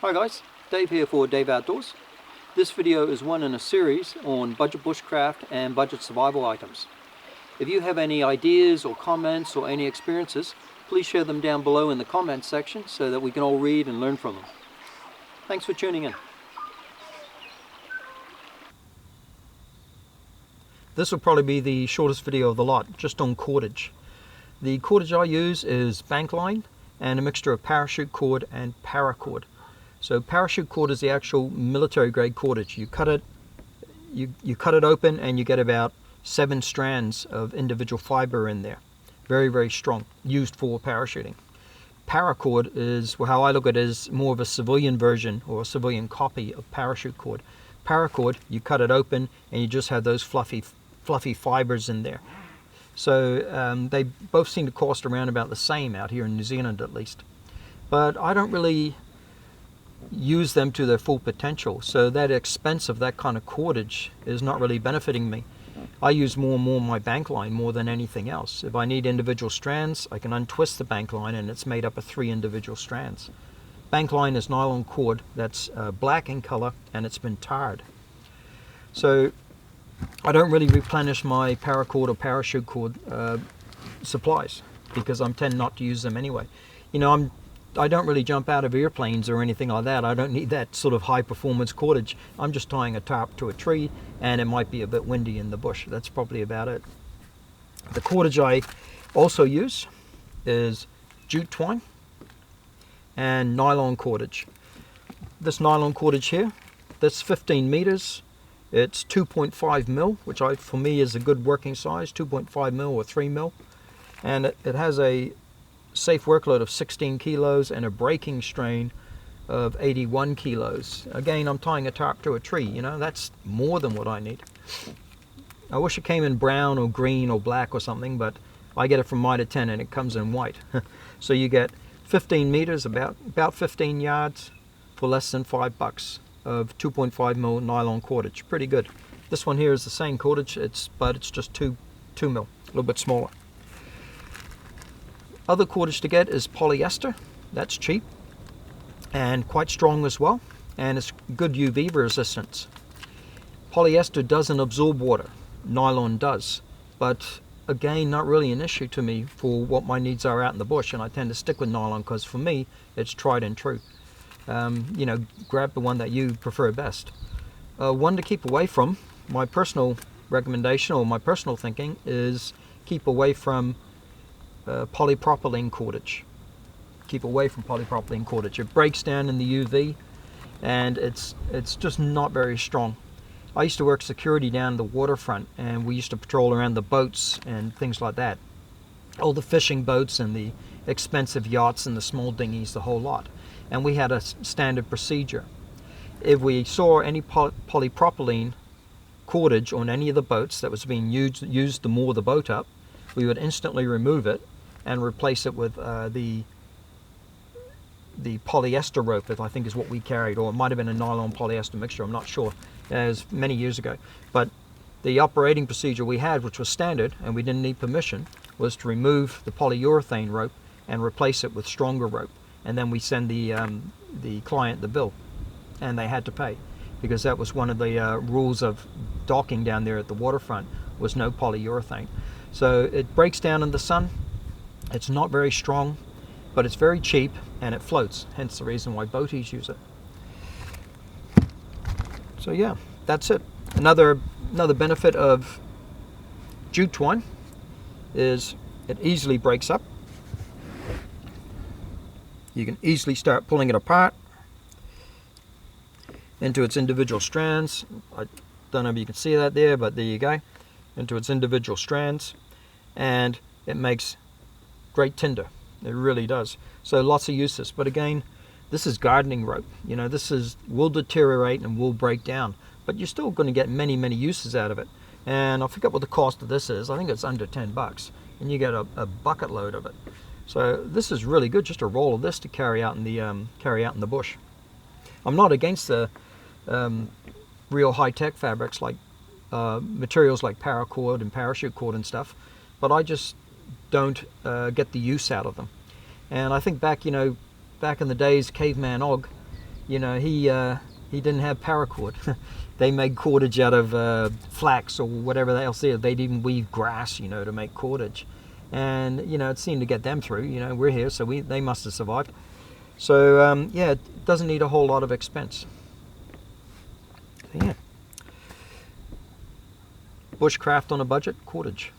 Hi guys, Dave here for Dave Outdoors. This video is one in a series on budget bushcraft and budget survival items. If you have any ideas or comments or any experiences, please share them down below in the comments section so that we can all read and learn from them. Thanks for tuning in. This will probably be the shortest video of the lot, just on cordage. The cordage I use is bank line and a mixture of parachute cord and paracord. So parachute cord is the actual military grade cordage. You cut it open and you get about 7 strands of individual fiber in there. Very, very strong, used for parachuting. Paracord is, well, how I look at it, is more of a civilian version or a civilian copy of parachute cord. Paracord, you cut it open and you just have those fluffy fibers in there. So they both seem to cost around about the same out here in New Zealand at least. But I don't really use them to their full potential, so that expense of that kind of cordage is not really benefiting me. I use more and more my bank line more than anything else. If I need individual strands, I can untwist the bank line and it's made up of 3 individual strands. Bank line is nylon cord that's black in color and it's been tarred. So I don't really replenish my paracord or parachute cord supplies because I tend not to use them anyway. You know, I don't really jump out of airplanes or anything like that. I don't need that sort of high performance cordage. I'm just tying a tarp to a tree and it might be a bit windy in the bush. That's probably about it. The cordage I also use is jute twine and nylon cordage. This nylon cordage here, that's 15 meters. It's 2.5 mil, which for me is a good working size, 2.5 mil or 3 mil. And it has a safe workload of 16 kilos and a breaking strain of 81 kilos. Again, I'm tying a tarp to a tree, you know, that's more than what I need. I wish it came in brown or green or black or something, but I get it from Mitre 10 and it comes in white. So you get 15 meters, about 15 yards for less than $5 of 2.5 mil nylon cordage. Pretty good. This one here is the same cordage, but it's just 2 mil, a little bit smaller. Other cordage to get is polyester. That's cheap and quite strong as well, and it's good UV resistance. Polyester doesn't absorb water, nylon does, but again, not really an issue to me for what my needs are out in the bush, and I tend to stick with nylon because for me it's tried and true. You know, grab the one that you prefer best. One to keep away from, my personal recommendation or my personal thinking is keep away from polypropylene cordage. Keep away from polypropylene cordage. It breaks down in the UV and it's just not very strong. I used to work security down the waterfront and we used to patrol around the boats and things like that. All the fishing boats and the expensive yachts and the small dinghies, the whole lot. And we had a standard procedure. If we saw any polypropylene cordage on any of the boats that was being used to moor the boat up, we would instantly remove it and replace it with the polyester rope, I think is what we carried, or it might have been a nylon polyester mixture, I'm not sure. It was many years ago. But the operating procedure we had, which was standard and we didn't need permission, was to remove the polyurethane rope and replace it with stronger rope. And then we send the client the bill, and they had to pay because that was one of the rules of docking down there at the waterfront, was no polyurethane. So it breaks down in the sun. It's not very strong, but it's very cheap and it floats, hence the reason why boaties use it. So yeah, that's it. Another benefit of jute twine is it easily breaks up. You can easily start pulling it apart into its individual strands. I don't know if you can see that there, but there you go, into its individual strands, and it makes great tinder. It really does. So lots of uses. But again, this is gardening rope. You know, will deteriorate and will break down, but you're still going to get many uses out of it. And I forget what the cost of this is. I think it's under $10, and you get a bucket load of it. So this is really good, just a roll of this to carry out in the bush. I'm not against the real high-tech fabrics like materials like paracord and parachute cord and stuff, but I just don't get the use out of them. And I think back in the days, Caveman Og, You know, he didn't have paracord. They made cordage out of flax or whatever else there. They'd even weave grass, you know, to make cordage. And, you know, it seemed to get them through. You know, we're here, so they must have survived. So, yeah, it doesn't need a whole lot of expense. So, yeah. Bushcraft on a budget, cordage.